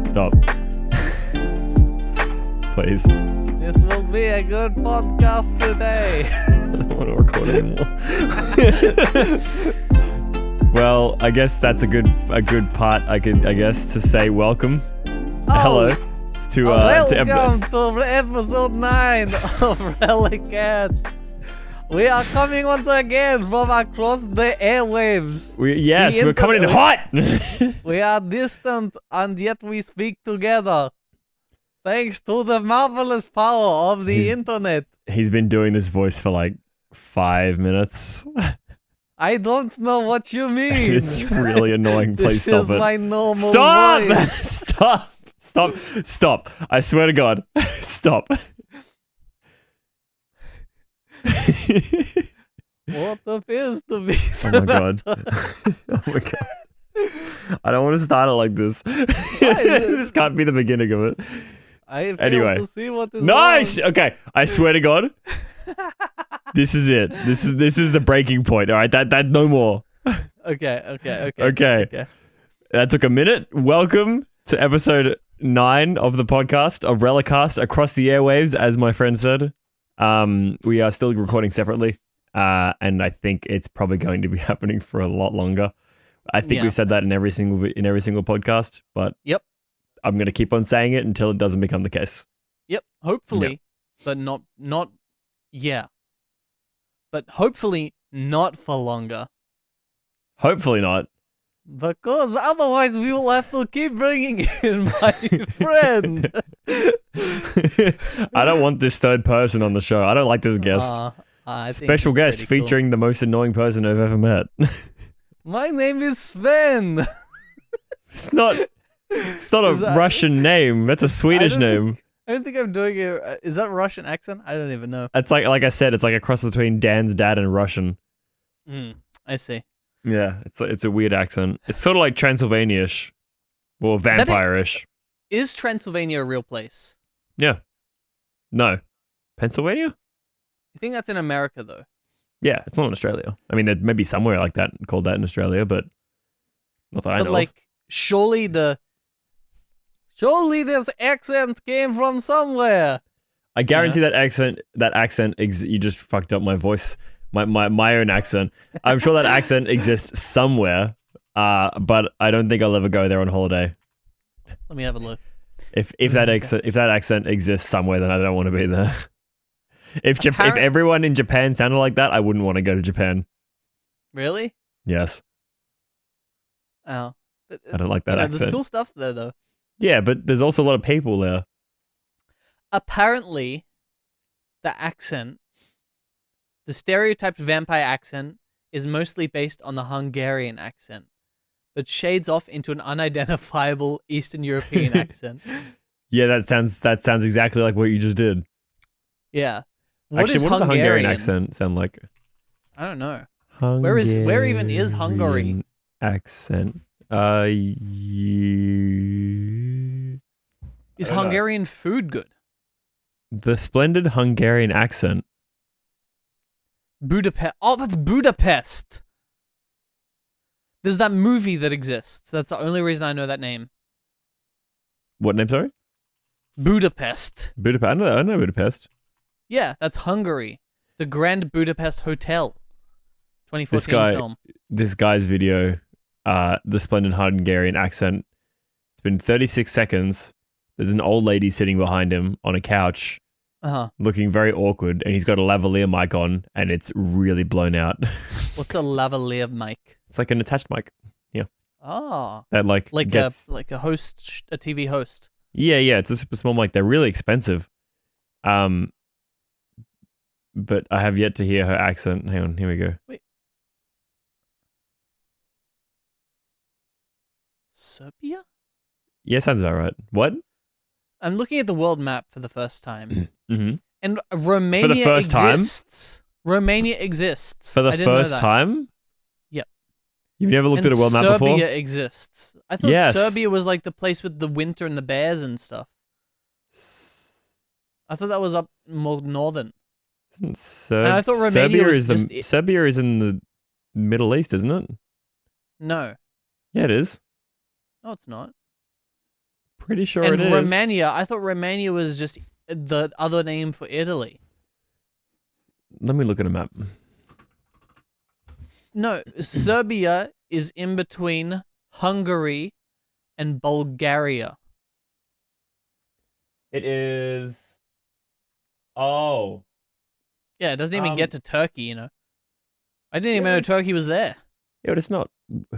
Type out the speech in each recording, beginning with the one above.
Stop. Please. This will be a good podcast today. I don't want to record anymore. Well, I guess that's a good part. I guess to say welcome. Hello. Welcome to episode 9 of ReliCast. We are coming once again from across the airwaves. We're coming in hot. We are distant and yet we speak together. Thanks to the marvelous power of the internet. He's been doing this voice for like 5 minutes. I don't know what you mean. It's really annoying. Please stop it. This is my normal voice. Stop. I swear to God. Stop. What appears to be Oh my God. Oh my God. I don't want to start it like this. This can't be the beginning of it. I fail Anyway. to see what is Nice. wrong. Okay. I swear to God. This is it. This is the breaking point. All right. That no more. Okay. That took a minute. Welcome to episode 9 of the podcast of ReliCast across the airwaves, as my friend said. We are still recording separately, and I think it's probably going to be happening for a lot longer. I think we've said that in every single podcast, but Yep. I'm going to keep on saying it until it doesn't become the case. Yep. Hopefully, but not. Yeah. But hopefully not for longer. Hopefully not. Because otherwise we will have to keep bringing in my friend. I don't want this third person on the show. I don't like this guest. Special guest featuring the most annoying person I've ever met. My name is Sven. It's not a Russian name. That's a Swedish name. I don't think I'm doing it. Is that a Russian accent? I don't even know. It's like I said, it's like a cross between Dan's dad and Russian. I see. Yeah, it's a weird accent. It's sort of like Transylvania-ish. Or vampire-ish. Is Transylvania a real place? Yeah. No. Pennsylvania? You think that's in America, though? Yeah, it's not in Australia. I mean, there may be somewhere like that called that in Australia, but not that I know But like, surely this accent came from somewhere. I guarantee that accent, you just fucked up my voice, my own accent. I'm sure that accent exists somewhere, but I don't think I'll ever go there on holiday. Let me have a look. If that accent exists somewhere, then I don't want to be there. If everyone in Japan sounded like that, I wouldn't want to go to Japan. Really? Yes. Oh. I don't like that accent. There's cool stuff there, though. Yeah, but there's also a lot of people there. Apparently, the stereotyped vampire accent is mostly based on the Hungarian accent, but shades off into an unidentifiable Eastern European accent. Yeah, that sounds exactly like what you just did. Yeah. What does the Hungarian accent sound like? I don't know. Where even is Hungary? Accent. Is Hungarian food good? The splendid Hungarian accent. Budapest. Oh, that's Budapest. There's that movie that exists. That's the only reason I know that name. What name, sorry? Budapest. Budapest. I know Budapest. Yeah, that's Hungary. The Grand Budapest Hotel. 2014 film. This guy's video, the splendid Hungarian accent. It's been 36 seconds. There's an old lady sitting behind him on a couch, looking very awkward, and he's got a lavalier mic on, and it's really blown out. What's a lavalier mic? It's like an attached mic. Yeah. Oh. That a host, a TV host. Yeah. It's a super small mic. They're really expensive. But I have yet to hear her accent. Hang on, here we go. Wait. Serbia? Yeah, sounds about right. What? I'm looking at the world map for the first time. Mm-hmm. And Romania for the first exists. Romania exists. For the first time? Yep. You've never looked at a world map before? Serbia exists. I thought Serbia was like the place with the winter and the bears and stuff. I thought that was up more northern. Isn't I thought Romania was Serbia is in the Middle East, isn't it? No. Yeah, it is. No, it's not. pretty sure And it is. Romania, I thought Romania was just the other name for Italy. Let me look at a map. No, Serbia is in between Hungary and Bulgaria. It is. Oh. Yeah, it doesn't even get to Turkey, you know. I didn't even know Turkey was there. Yeah, but it's not.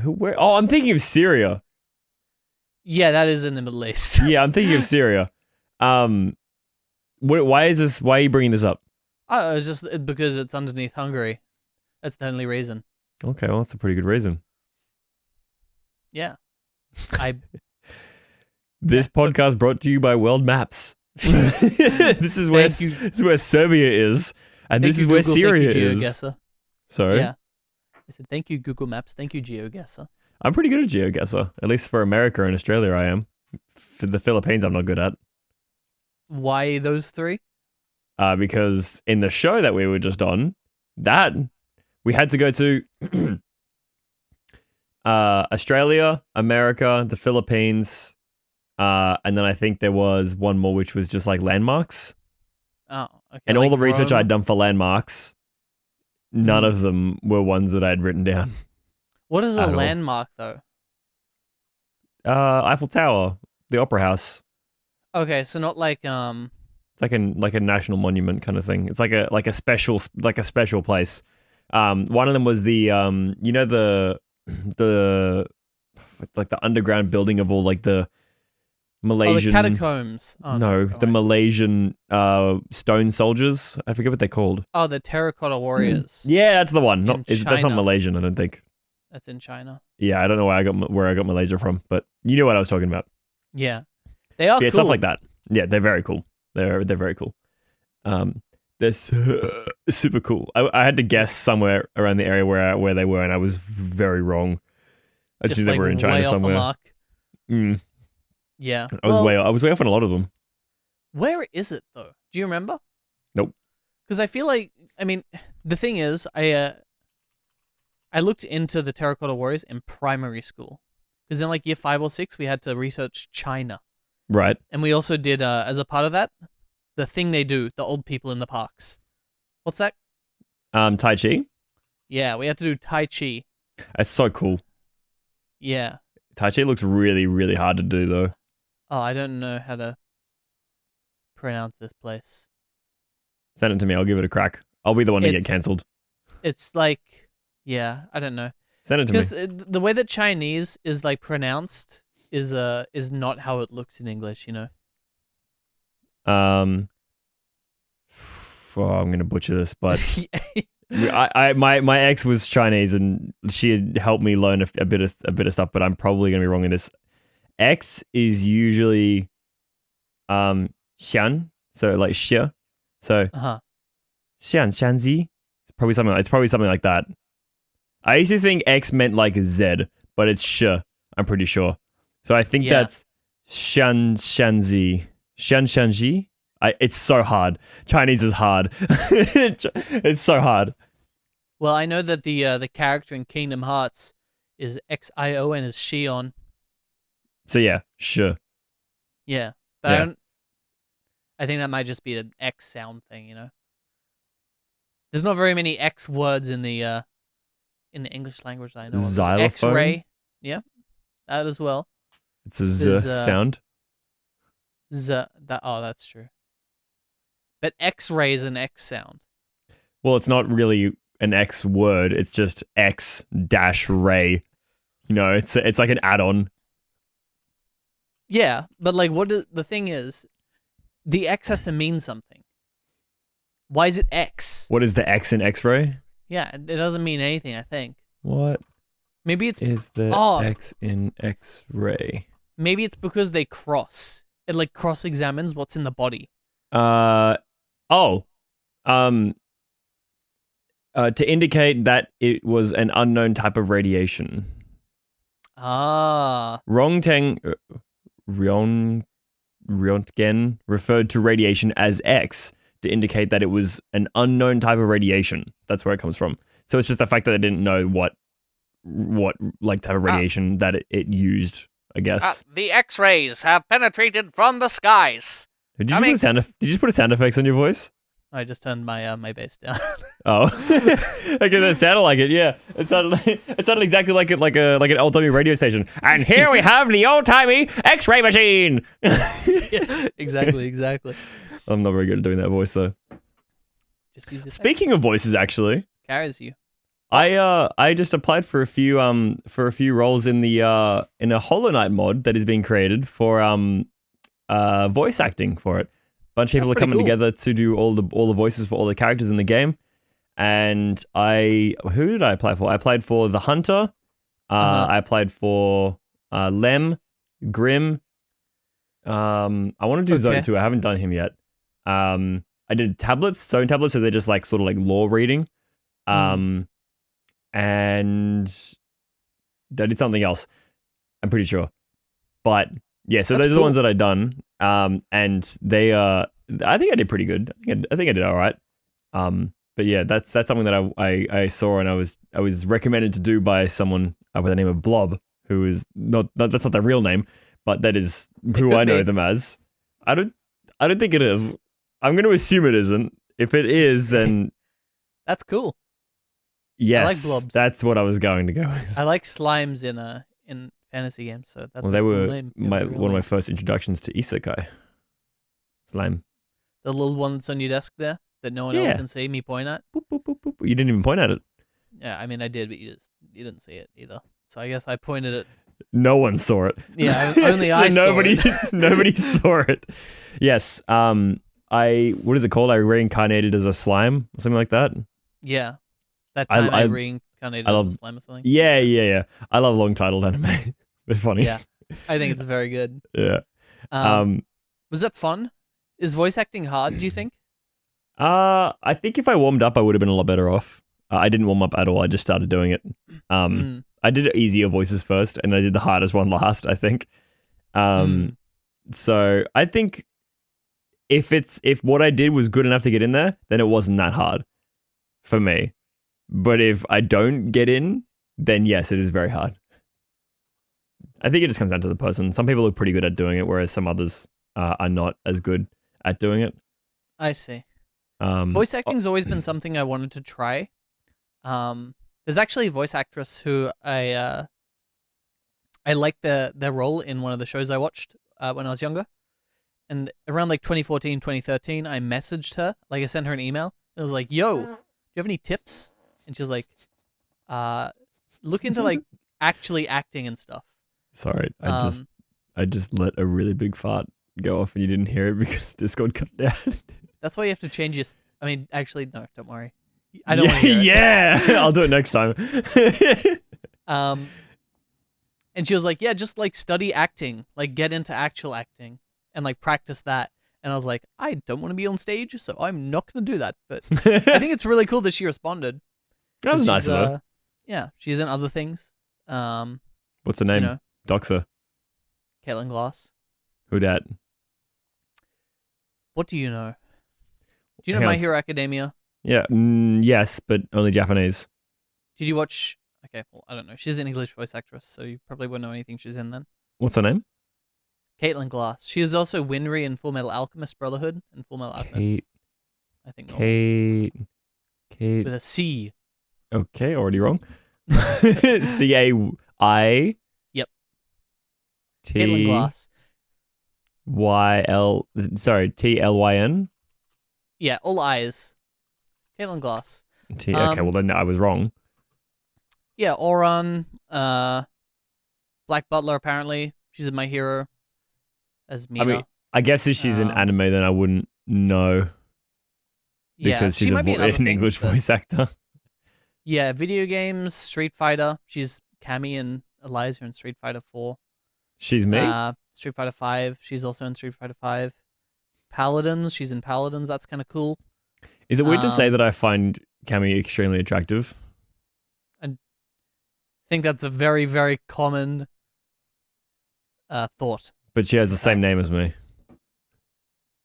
Where? Oh, I'm thinking of Syria. Yeah, that is in the Middle East. Yeah, I'm thinking of Syria. Why is this? Why are you bringing this up? Oh, it's just because it's underneath Hungary. That's the only reason. Okay, well, that's a pretty good reason. Yeah. This podcast brought to you by World Maps. This is where Serbia is, and this is where Syria is. GeoGuessr. Sorry? Yeah. I said, thank you, Google Maps. Thank you, GeoGuessr. I'm pretty good at GeoGuessr. At least for America and Australia, I am. For the Philippines, I'm not good at. Why those three? Because in the show that we were just on, that we had to go to Australia, America, the Philippines, and then I think there was one more which was just like landmarks. Oh, okay. And like all the research Rome? I'd done for landmarks, none of them were ones that I'd written down. What is a landmark, though? Eiffel Tower, the Opera House. Okay, so not like It's like a national monument kind of thing. It's like a special place. One of them was the you know the like the underground building of all like the Malaysian the catacombs. Oh, no, the Malaysian stone soldiers. I forget what they're called. Oh, the terracotta warriors. Yeah, that's the one. That's not China. Malaysian, I don't think. That's in China. Yeah, I don't know where I got Malaysia from, but you know what I was talking about. Yeah, they are. Yeah, cool. stuff like that. Yeah, they're very cool. They're very cool. They're super cool. I had to guess somewhere around the area where they were, and I was very wrong. I just knew they were in China way off somewhere. the mark. Mm. Yeah, I was way off on a lot of them. Where is it though? Do you remember? Nope. Because I feel like, I mean, the thing is, I looked into the terracotta warriors in primary school, because in like year 5 or 6 we had to research China. Right. And we also did, as a part of that, the thing they do, the old people in the parks. What's that? Tai Chi. Yeah, we had to do Tai Chi. That's so cool. Yeah. Tai Chi looks really, really hard to do, though. Oh, I don't know how to pronounce this place. Send it to me. I'll give it a crack. I'll be the one to get cancelled. It's like, yeah, I don't know. Send it to me. Because the way that Chinese is like pronounced is not how it looks in English, you know? I'm gonna butcher this, but my ex was Chinese and she had helped me learn a bit of stuff, but I'm probably gonna be wrong in this. X is usually xian, so like xia, so xianzi. It's probably something like that. I used to think X meant like Z, but it's sh. I'm pretty sure. So I think that's shanzi. Shanji? It's so hard. Chinese is hard. It's so hard. Well, I know that the character in Kingdom Hearts is Xion and is Shion. So yeah, sure. Yeah, but I think that might just be an X sound thing, you know. There's not very many X words in the English language that I know of. Xylophone? X-ray, yeah, that as well. It's a Z sound. That's true. But X-ray is an X sound. Well, it's not really an X word. It's just X-ray. You know, it's like an add-on. Yeah, but like, the thing is, the X has to mean something. Why is it X? What is the X in X-ray? Yeah, it doesn't mean anything, I think. What? Maybe it's is the X in X-ray? Maybe it's because they cross. It like cross-examines what's in the body. To indicate that it was an unknown type of radiation. Röntgen referred to radiation as X to indicate that it was an unknown type of radiation. That's where it comes from. So it's just the fact that they didn't know what like type of radiation that it used. I guess. The X-rays have penetrated from the skies. Did you just put a sound effects on your voice? I just turned my my bass down. Oh, okay, that sounded like it. Yeah, it sounded exactly like an old timey radio station. And here we have the old timey X-ray machine. Yeah, exactly. I'm not very good at doing that voice though. Just use Speaking of voices, actually, carries you. I just applied for a few roles in a Hollow Knight mod that is being created for voice acting for it. Bunch of people are coming together to do all the voices for all the characters in the game. And who did I apply for? I applied for the Hunter. I applied for Lem, Grim. I want to do Zone 2. I haven't done him yet. I did Zone tablets, so they're just like sort of like lore reading. And I did something else. I'm pretty sure. But yeah, so those are the ones that I've done. And they I think I did pretty good. I think I did all right. But yeah, that's something that I saw and I was recommended to do by someone by the name of Blob, who is that's not their real name, but that is who I know them as. I don't think it is. I'm going to assume it isn't. If it is, then that's cool. Yes, I like blobs. That's what I was going to go with. I like slimes in fantasy games, so that's they were one of my first introductions to isekai. Slime. The little one that's on your desk there that no one else can see me point at. Boop, boop, boop, boop. You didn't even point at it. Yeah, I mean I did, but you didn't see it either. So I guess I pointed at. No one saw it. Yeah, only so I saw it. Nobody saw it. Yes. What is it called? I reincarnated as a slime, or something like that. Yeah. That time I reincarnated as a slime or something. Yeah. I love long titled anime. They're funny. Yeah. I think it's very good. Yeah. Was that fun? Is voice acting hard, do you think? I think if I warmed up, I would have been a lot better off. I didn't warm up at all. I just started doing it. I did easier voices first, and I did the hardest one last, I think. So I think if what I did was good enough to get in there, then it wasn't that hard for me. But if I don't get in, then yes, it is very hard. I think it just comes down to the person. Some people are pretty good at doing it, whereas some others are not as good at doing it. I see. Voice acting's always been something I wanted to try. There's actually a voice actress who I liked their role in one of the shows I watched when I was younger. And around like 2014, 2013, I messaged her. Like I sent her an email. It was like, yo, do you have any tips? And she was like, look into like actually acting and stuff. Sorry, I just let a really big fart go off and you didn't hear it because Discord cut down. That's why you have to change your... I mean, actually, no, don't worry. I don't want to hear it. Yeah, I'll do it next time. And she was like, yeah, just like study acting, like get into actual acting and like practice that. And I was like, I don't want to be on stage, so I'm not going to do that. But I think it's really cool that she responded. That was nice of her. Yeah, she's in other things. What's her name? Doxer. Caitlin Glass. Who dat? What do you know? Do you know My Hero Academia? Yeah, yes, but only Japanese. Did you watch... Okay, well, I don't know. She's an English voice actress, so you probably wouldn't know anything she's in then. What's her name? Caitlin Glass. She is also Winry in Full Metal Alchemist Brotherhood and Full Metal Alchemist. I think Kate. With a C. Okay, already wrong. C-A-I. Yep. Caitlin Glass. T-L-Y-N? Yeah, all I's. Caitlin Glass. Okay, well then I was wrong. Yeah, Oran, Black Butler apparently. She's in My Hero as Mina. I mean, I guess if she's in anime, then I wouldn't know. Because she's an English voice actor. Yeah, video games, Street Fighter. She's Cammy and Eliza in Street Fighter 4. She's me? Street Fighter 5. She's also in Street Fighter 5. Paladins. She's in Paladins. That's kind of cool. Is it weird to say that I find Cammy extremely attractive? I think that's a very, very common thought. But she has the same name as me.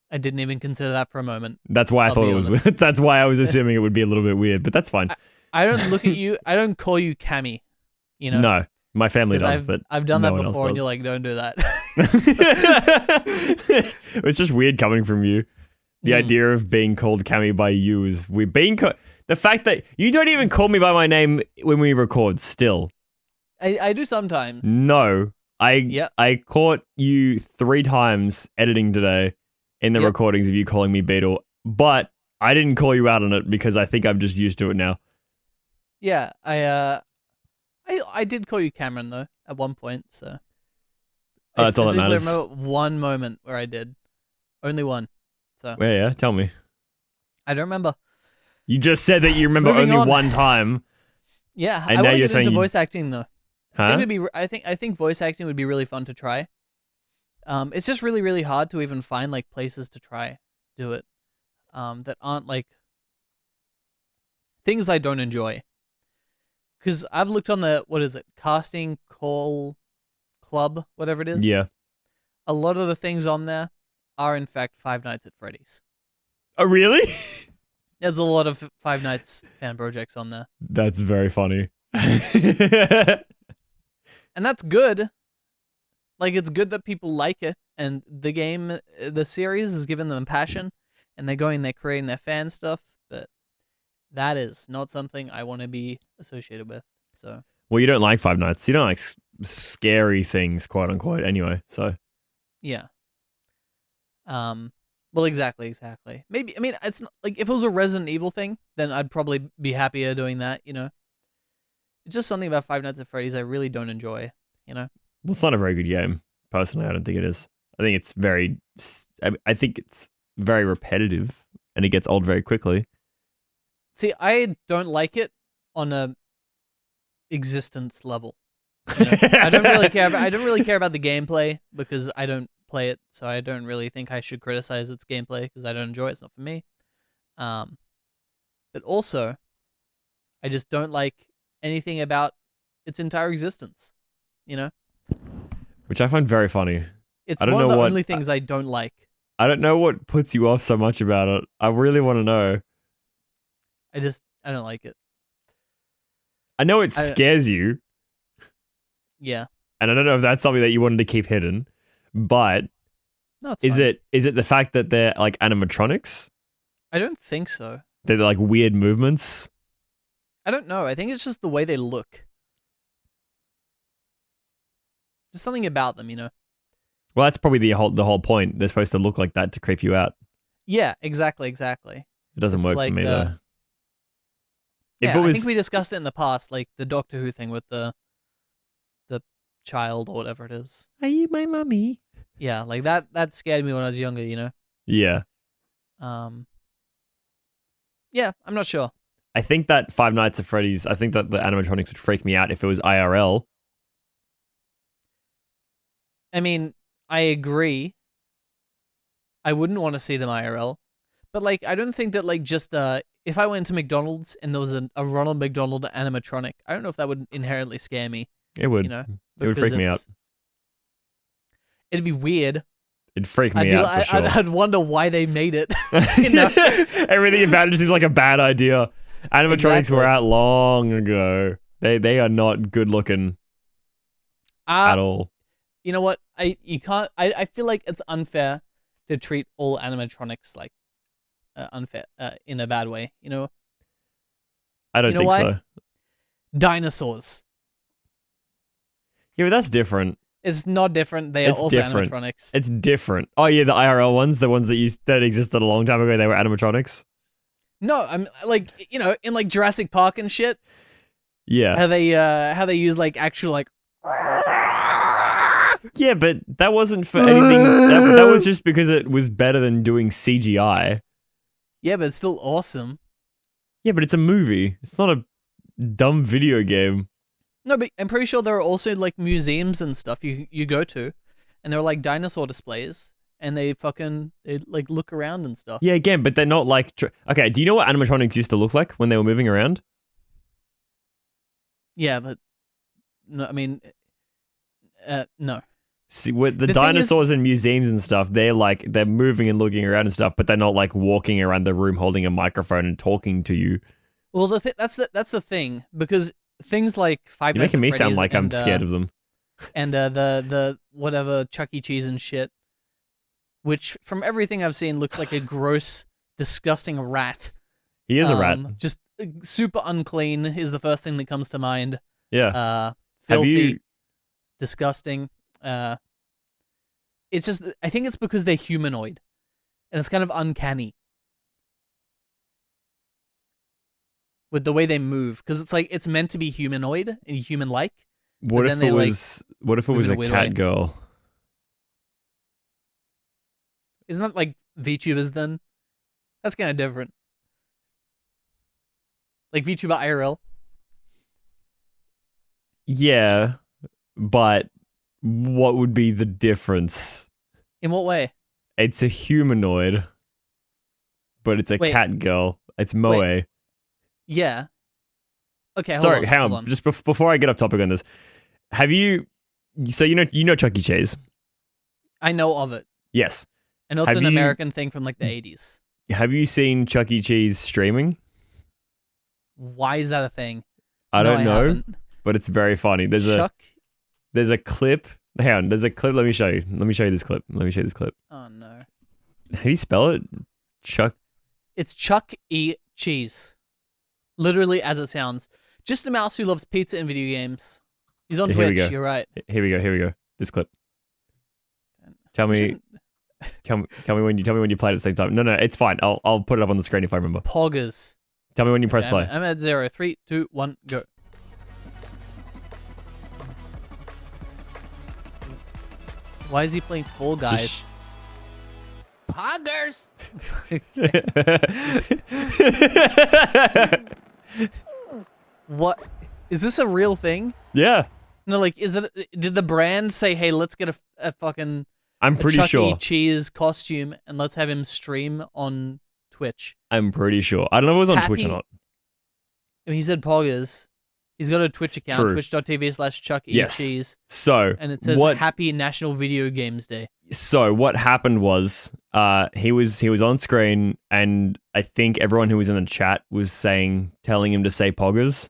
I didn't even consider that for a moment. That's why I thought it was. That's why I was assuming it would be a little bit weird, but that's fine. I don't look at you. I don't call you Cammy. You know. No. My family 'Cause does, but I've done no that one else before, and does. you're like, don't do that. It's just weird coming from you. The idea of being called Cammy by you is weird. The fact that you don't even call me by my name when we record still. I do sometimes. No. I caught you 3 times editing today in the recordings of you calling me Beetle, but I didn't call you out on it because I think I'm just used to it now. Yeah, I did call you Cameron though at one point, so That's all that matters. I remember one moment where I did, only one. So Yeah, tell me. I don't remember. You just said that you remember Moving only on. one time. Yeah, And I now want to you're get saying into you- voice acting though. Huh? I think voice acting would be really fun to try. It's just really, really hard to even find like places to try do it, that aren't like things I don't enjoy. Because I've looked on the casting call club, whatever it is. Yeah. A lot of the things on there are in fact Five Nights at Freddy's. Oh, really? There's a lot of Five Nights fan projects on there, That's very funny. and that's good. Like, it's good that people like it, and the series has given them passion, and they're creating their fan stuff, but that is not something I want to be associated with, so. Well, you don't like Five Nights. You don't like scary things, quote unquote, anyway, so. Yeah. Well, exactly. Maybe, I mean, it's not, like, if it was a Resident Evil thing, then I'd probably be happier doing that, you know? It's just something about Five Nights at Freddy's I really don't enjoy, you know? Well, it's not a very good game. Personally, I don't think it is. I think it's very repetitive, and it gets old very quickly. See, I don't like it on a existence level. You know? I don't really care about the gameplay because I don't play it, so I don't really think I should criticize its gameplay because I don't enjoy it. It's not for me. But also, I just don't like anything about its entire existence. You know? Which I find very funny. It's I don't one know of the what- only things I don't like. I don't know what puts you off so much about it. I really want to know. I don't like it. I know it scares you, Yeah. and I don't know if that's something that you wanted to keep hidden, but No, it's is fine. it the fact that they're like animatronics? I don't think so. They're like weird movements? I don't know. I think it's just the way they look. Just something about them, you know? Well, that's probably the whole point. They're supposed to look like that to creep you out. Yeah, exactly. It doesn't It's work like for me, the- though. If Yeah, it was... I think we discussed it in the past, like the Doctor Who thing with the child or whatever it is. Are you my mummy? Yeah, like that scared me when I was younger, you know? Yeah. Yeah, I'm not sure. I think that Five Nights at Freddy's, I think that the animatronics would freak me out if it was IRL. I mean, I agree. I wouldn't want to see them IRL. But like I don't think that like just if I went to McDonald's and there was a Ronald McDonald animatronic, I don't know if that would inherently scare me, It would. you know? It would freak me out. It'd be weird. It'd freak me out for sure. I'd wonder why they made it. You know? Everything about it just seems like a bad idea. Animatronics were out long ago. They are not good looking at all. You know what? I feel like it's unfair to treat all animatronics like unfair in a bad way. You know? I don't think why? so. Dinosaurs. Yeah, but that's different. It's not different. They are It's also different. animatronics. It's different. Oh yeah, the IRL ones, the ones that existed a long time ago, they were animatronics. No, I'm like, you know, in like Jurassic Park and shit. Yeah. How they use like actual like. Yeah, but that wasn't for anything. That was just because it was better than doing CGI. Yeah, but it's still awesome. Yeah, but it's a movie. It's not a dumb video game. No, but I'm pretty sure there are also like museums and stuff you go to, and there are like dinosaur displays, and they like look around and stuff. Yeah, again, but they're not like... Okay, do you know what animatronics used to look like when they were moving around? Yeah, but no, I mean, no. See, with the The thing is- dinosaurs in museums and stuff, they're moving and looking around and stuff, but they're not like walking around the room holding a microphone and talking to you. Well, that's the thing, because things like Five You're Nights making at me sound Freddy's like I'm scared of them. And the whatever Chuck E. Cheese and shit, which from everything I've seen looks like a gross, disgusting rat. He is a rat. Just super unclean is the first thing that comes to mind. Yeah. Filthy, disgusting. It's just, I think it's because they're humanoid, and it's kind of uncanny with the way they move, because it's like it's meant to be humanoid and human-like. What if it was a cat girl? Isn't that like VTubers then? That's kind of different. Like VTuber IRL. Yeah, but what would be the difference? In what way? It's a humanoid, but it's a cat girl. It's Moe. Wait. Yeah. Okay, Sorry, hang on. Just before I get off topic on this, have you... So you know Chuck E. Cheese? I know of it. Yes. I know it's an American thing from like the 80s. Have you seen Chuck E. Cheese streaming? Why is that a thing? I don't know, but it's very funny. There's a clip. Hang on, there's a clip. Let me show you. Let me show you this clip. Oh no. How do you spell it? Chuck. It's Chuck E. Cheese. Literally as it sounds. Just a mouse who loves pizza and video games. He's on Twitch, you're right. Here we go. This clip. Tell me when you played at the same time. No, it's fine. I'll put it up on the screen if I remember. Poggers. Tell me when you press play. I'm at 0. 3, 2, 1, go. Why is he playing Fall Guys? Poggers. What? Is this a real thing? Yeah. No, like, did the brand say, hey, let's get a fucking I'm pretty Chuck sure. E. Cheese costume and let's have him stream on Twitch? I'm pretty sure. I don't know if it was on Twitch or not. He said Poggers. He's got a Twitch account, twitch.tv/Chuck E. Cheese. So, and it says Happy National Video Games Day. So what happened was he was on screen, and I think everyone who was in the chat was telling him to say Poggers.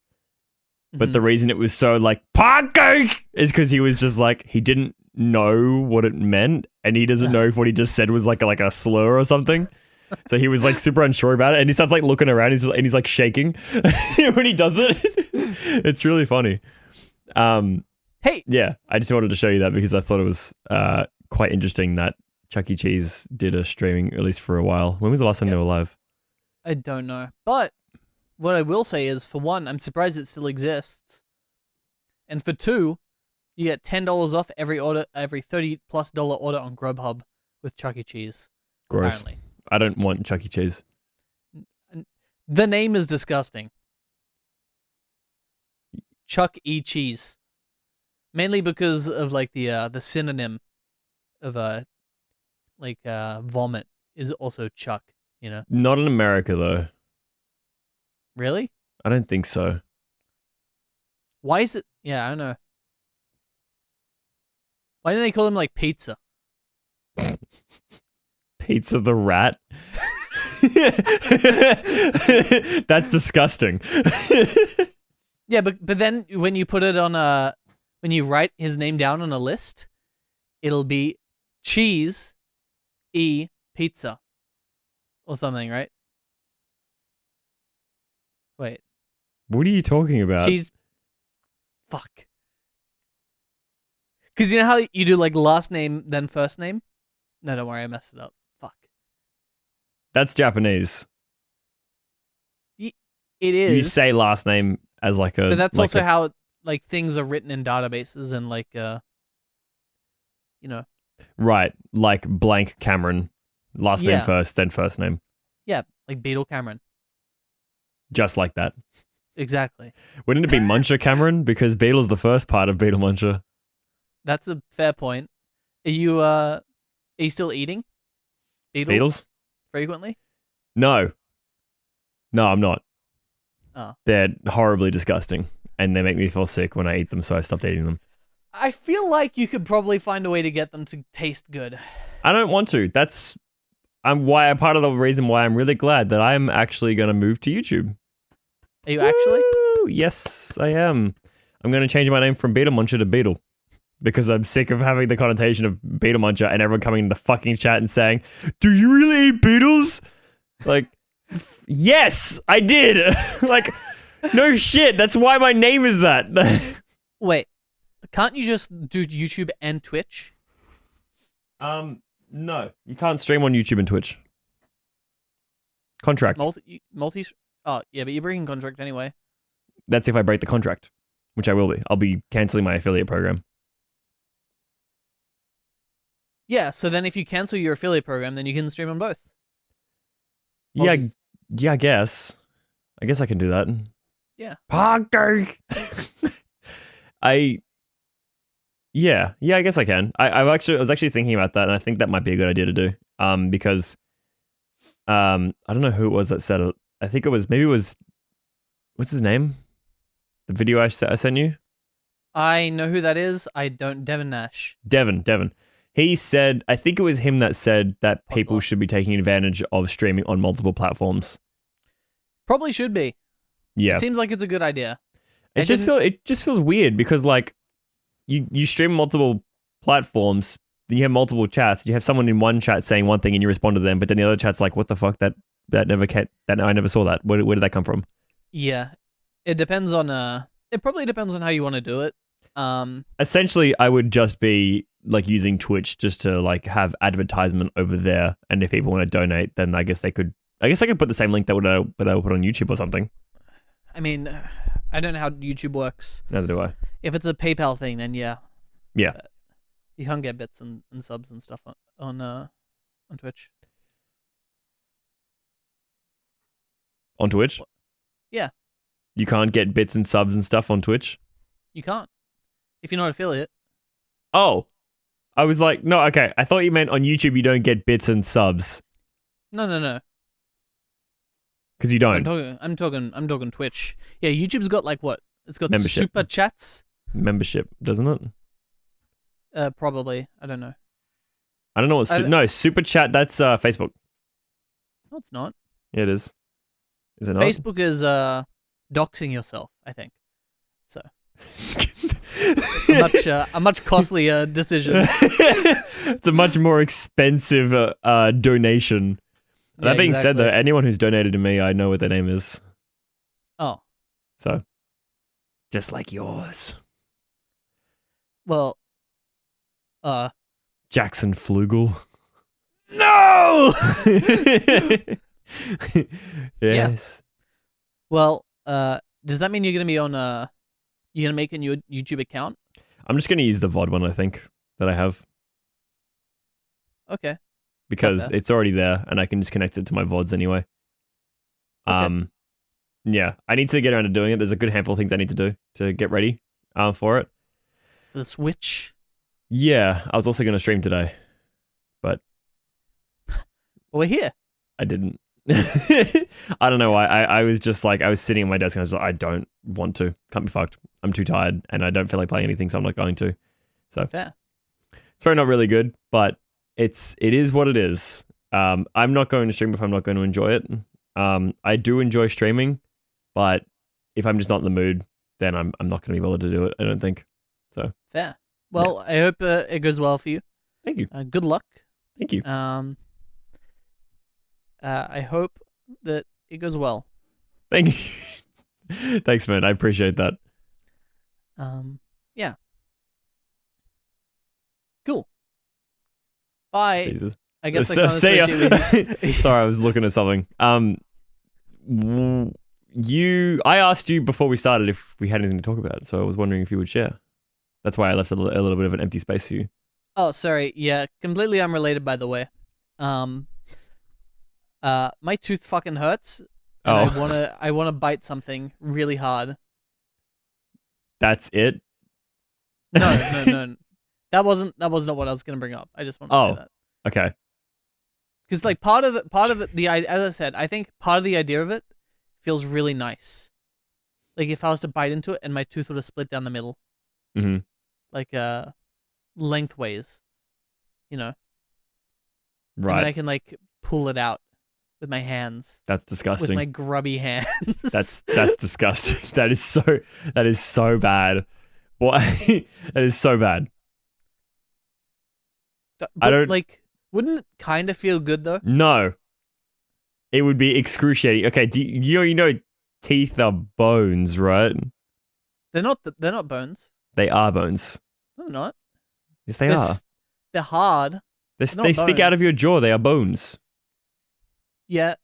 But the reason it was so like Poggers is because he was just like, he didn't know what it meant, and he doesn't know if what he just said was like a slur or something. So he was like super unsure about it, and he starts like looking around, and he's like shaking when he does it. It's really funny. Hey, yeah, I just wanted to show you that because I thought it was quite interesting that Chuck E. Cheese did a streaming, at least for a while. When was the last time they were live? I don't know, but what I will say is, for one, I'm surprised it still exists, and for two, you get $10 off every $30+ order on Grubhub with Chuck E. Cheese. Gross. Apparently. I don't want Chuck E. Cheese. The name is disgusting. Chuck E. Cheese. Mainly because of like the synonym of vomit is also Chuck, you know? Not in America though. Really? I don't think so. Why is it? Yeah, I don't know. Why didn't they call him like Pizza? Pizza the rat? That's disgusting. Yeah, but then when you put it on when you write his name down on a list, it'll be Cheese E Pizza or something, right? Wait. What are you talking about? Cheese. Fuck. Because you know how you do like last name then first name? No, don't worry, I messed it up. Fuck. That's Japanese. It is. You say last name as like a... But that's also how like things are written in databases and like, you know. Right, like blank Cameron. Last name first, then first name. Yeah, like Beetle Cameron. Just like that. Exactly. Wouldn't it be Muncher Cameron? Because Beetle's the first part of Beetle Muncher. That's a fair point. Are you still eating Beetles frequently? No, I'm not. Oh. They're horribly disgusting, and they make me feel sick when I eat them, so I stopped eating them. I feel like you could probably find a way to get them to taste good. I don't want to. That's part of the reason why I'm really glad that I'm actually going to move to YouTube. Are you actually? Yes, I am. I'm going to change my name from Beetle Muncher to Beetle. Because I'm sick of having the connotation of Beetle Muncher and everyone coming in the fucking chat and saying, "Do you really eat beetles?" Like, yes, I did. Like, no shit. That's why my name is that. Wait, can't you just do YouTube and Twitch? No, you can't stream on YouTube and Twitch. Contract. Multi. Oh, yeah, but you're breaking contract anyway. That's if I break the contract, which I will be. I'll be canceling my affiliate program. Yeah, so then if you cancel your affiliate program, then you can stream on both. Yeah, I guess. I guess I can do that. Yeah. Parker. I guess I can. I was actually thinking about that, and I think that might be a good idea to do. Because I don't know who it was that said it. I think what's his name? The video I sent you? I know who that is. I don't. Devin Nash. Devin. He said, I think it was him that said that people should be taking advantage of streaming on multiple platforms. Probably should be. Yeah. It seems like it's a good idea. It just feels weird because like you stream multiple platforms, then you have multiple chats. You have someone in one chat saying one thing and you respond to them, but then the other chat's like, what the fuck? That I never saw that. Where did that come from? Yeah. It depends on it probably depends on how you want to do it. Essentially I would just be like using Twitch just to like have advertisement over there, and if people want to donate, then I guess I could put the same link that I would put on YouTube or something. I mean, I don't know how YouTube works. Neither do I. If it's a PayPal thing, then yeah. Yeah. But you can't get bits and subs and stuff on Twitch. On Twitch? Yeah. You can't get bits and subs and stuff on Twitch? You can't. If you're not an affiliate. Oh. I was like, no, okay. I thought you meant on YouTube you don't get bits and subs. No. Because you don't. I'm talking Twitch. Yeah, YouTube's got like what? It's got membership. Super Chats. Membership, doesn't it? Probably. I don't know. I don't know what Super Chat, that's Facebook. No, it's not. Yeah, it is. Is it not? Facebook is doxing yourself, I think. So it's a much costlier decision. It's a much more expensive donation. Yeah, that being said, though, exactly. anyone who's donated to me, I know what their name is. Oh. So, just like yours. Well, Jackson Flugel. No! Yes. Yeah. Well, does that mean you're gonna be on you're gonna make a new YouTube account? I'm just gonna use the VOD one, I think, that I have. Okay. Because it's already there and I can just connect it to my VODs anyway. Okay. Yeah, I need to get around to doing it. There's a good handful of things I need to do to get ready for it. For the Switch? Yeah, I was also going to stream today, but Well, we're here. I didn't. I don't know why. I was just like, I was sitting at my desk and I was like, I don't want to. Can't be fucked. I'm too tired and I don't feel like playing anything, so I'm not going to. So Fair. It's probably not really good, but it is what it is. I'm not going to stream if I'm not going to enjoy it. I do enjoy streaming, but if I'm just not in the mood, then I'm not going to be able to do it, I don't think. So Fair. Well, I hope it goes well for you. Thank you. Good luck. Thank you. I hope that it goes well. Thank you. Thanks, man. I appreciate that. Yeah. Cool. Bye. Jesus. I guess I So, can't see ya. associate with you. Sorry, I was looking at something. I asked you before we started if we had anything to talk about, so I was wondering if you would share. That's why I left a little bit of an empty space for you. Oh, sorry. Yeah, completely unrelated, by the way. My tooth fucking hurts, and I wanna bite something really hard. That's it? No. That wasn't what I was gonna bring up. I just want to say that. Okay. Because like part of it, as I said, I think part of the idea of it feels really nice. Like if I was to bite into it and my tooth would have split down the middle. Mm-hmm. Like lengthways, you know. Right. And then I can like pull it out with my hands. That's disgusting. With my grubby hands. That's disgusting. That is so bad. Why? That is so bad. But, I don't like. Wouldn't it kind of feel good though? No. It would be excruciating. Okay, you know teeth are bones, right? They're not bones. They are bones. No, they're not. Yes, they are. They're hard. They stick out of your jaw. They are bones. Yeah.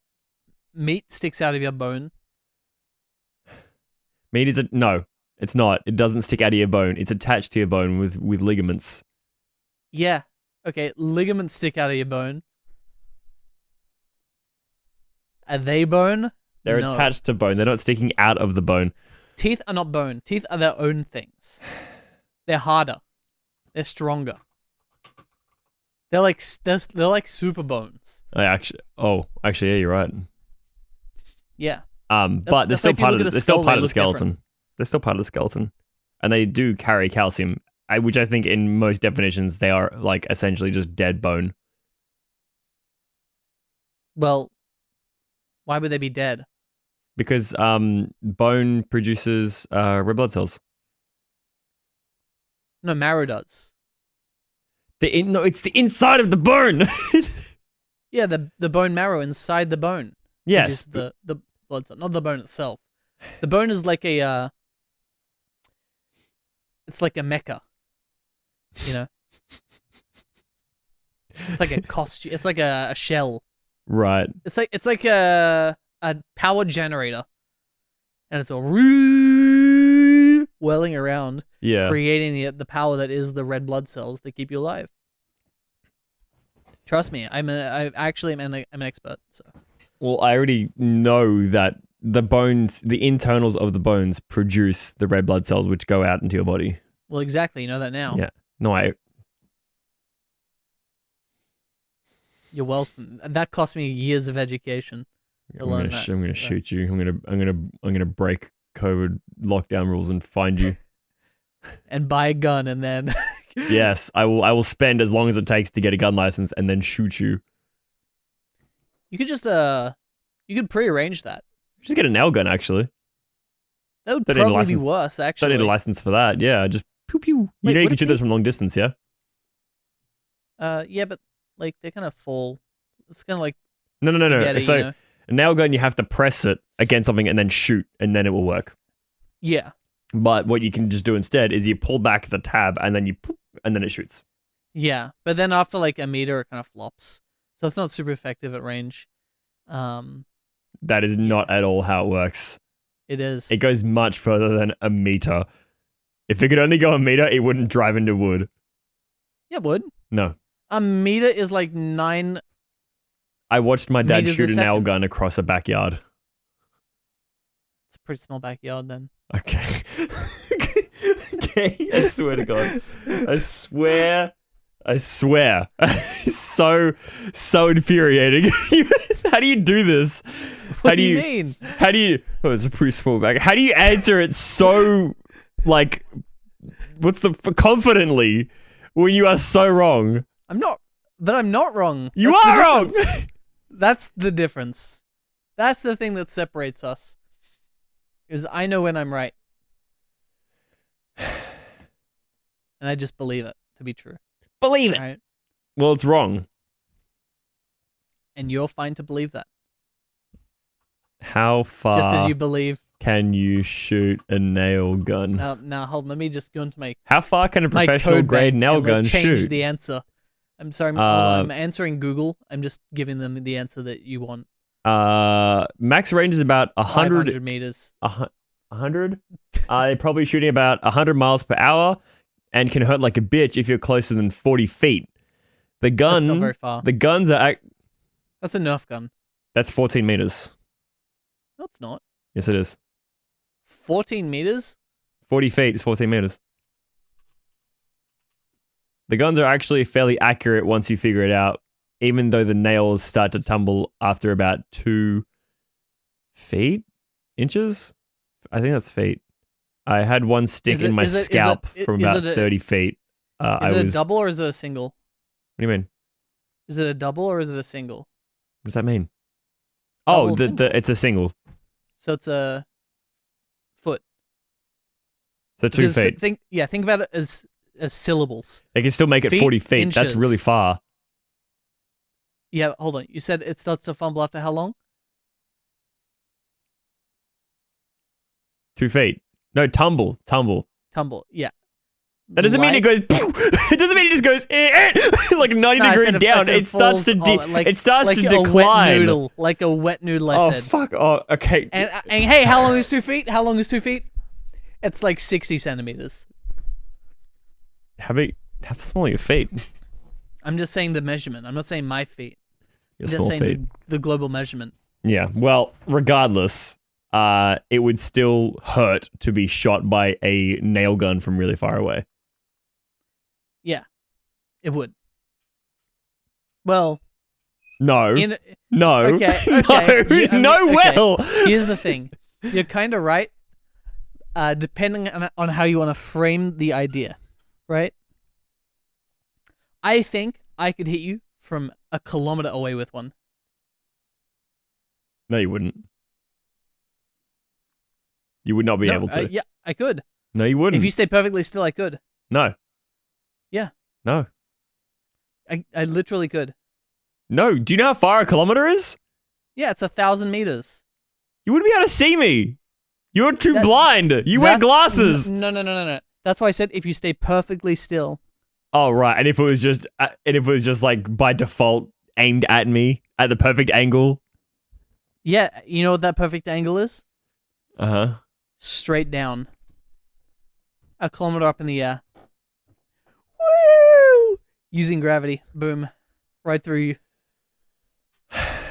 Meat sticks out of your bone. Meat is no, it's not. It doesn't stick out of your bone. It's attached to your bone with ligaments. Yeah. Okay, ligaments stick out of your bone. Are they bone? They're No. attached to bone. They're not sticking out of the bone. Teeth are not bone. Teeth are their own things. They're harder. They're stronger. They're like super bones. Actually, yeah, you're right. Yeah. But they're still part of the skeleton. They're still part of the skeleton, and they do carry calcium. Which I think in most definitions they are like essentially just dead bone. Well, why would they be dead? Because bone produces red blood cells. No, marrow does. No, it's the inside of the bone. Yeah, the bone marrow inside the bone. Yes, the blood cell, not the bone itself. The bone is like it's like a mecha. You know, it's like a costume. It's like a shell. Right. It's like a power generator, and it's all whirling around, creating the power that is the red blood cells that keep you alive. Trust me, I'm an expert. So. Well, I already know that the bones, the internals of the bones, produce the red blood cells which go out into your body. Well, exactly. You know that now. Yeah. No, You're welcome. That cost me years of education. I'm gonna shoot you. I'm gonna break COVID lockdown rules and find you. And buy a gun and then. Yes, I will spend as long as it takes to get a gun license and then shoot you. You could just you could prearrange that. Just get a nail gun, actually. That would probably be worse, actually. Don't need a license for that. Yeah, just pew pew. You know you can shoot those from long distance, yeah? Yeah, but like they kind of fall. It's kind of like no. So you know? a nail gun, you have to press it against something and then shoot, and then it will work. Yeah. But what you can just do instead is you pull back the tab and then and then it shoots. Yeah, but then after like a meter, it kind of flops, so it's not super effective at range. That is not at all how it works. It is. It goes much further than a meter. If it could only go a meter, it wouldn't drive into wood. Yeah, it would. No. A meter is like 9. I watched my dad shoot a nail gun across a backyard. It's a pretty small backyard then. Okay. Okay. I swear to God. I swear. So infuriating. How do you do this? What do you mean? Oh, it's a pretty small bag. How do you answer it so, like, confidently when you are so wrong? I'm not wrong. You are wrong! That's the difference. That's the thing that separates us. Is I know when I'm right. And I just believe it to be true. Believe it! Right? Well, it's wrong. And you're fine to believe that. How far just as you believe can you shoot a nail gun? Now hold on, let me just go into my How far can a professional grade nail gun change shoot? the answer. I'm sorry, I'm answering Google. I'm just giving them the answer that you want. Max range is about 100 meters. 100? Probably shooting about 100 miles per hour and can hurt like a bitch if you're closer than 40 feet. The gun... That's not very far. The guns are... That's a Nerf gun. That's 14 meters. No, it's not. Yes, it is. 14 meters? 40 feet is 14 meters. The guns are actually fairly accurate once you figure it out, even though the nails start to tumble after about 2 feet? Inches? I think that's feet. I had one stick in my scalp from about 30 feet. Is it a double or is it a single? What do you mean? Is it a double or is it a single? What does that mean? Oh, it's a single. So it's a foot. So 2 feet. Think about it as syllables. They can still make it 40 feet. Inches. That's really far. Yeah, hold on. You said it starts to fumble after how long? 2 feet. No, tumble. Yeah. That doesn't mean it goes. It doesn't mean it just goes like 90 degree down. It starts to decline. Like a wet noodle. I oh said. Fuck! Oh, okay. And hey, how long is 2 feet? How long is 2 feet? It's like 60 centimeters. How small are your feet? I'm just saying the measurement. I'm not saying my feet. Your I'm just saying the global measurement. Yeah. Well, regardless, it would still hurt to be shot by a nail gun from really far away. Yeah, it would. Well, no. Okay. No. Well, here's the thing. You're kind of right. Depending on how you want to frame the idea, right? I think I could hit you from 1 kilometer away with one. No, you wouldn't. You would not be able to. Yeah, I could. No, you wouldn't. If you stay perfectly still, I could. No. Yeah. No. I literally could. No. Do you know how far 1 kilometer is? Yeah, it's 1,000 meters. You wouldn't be able to see me. You're too blind. You wear glasses. No. That's why I said if you stay perfectly still. Oh, right. And if it was just like by default aimed at me at the perfect angle. Yeah, you know what that perfect angle is? Uh-huh. Straight down. 1 kilometer up in the air. Woo! Using gravity. Boom. Right through you.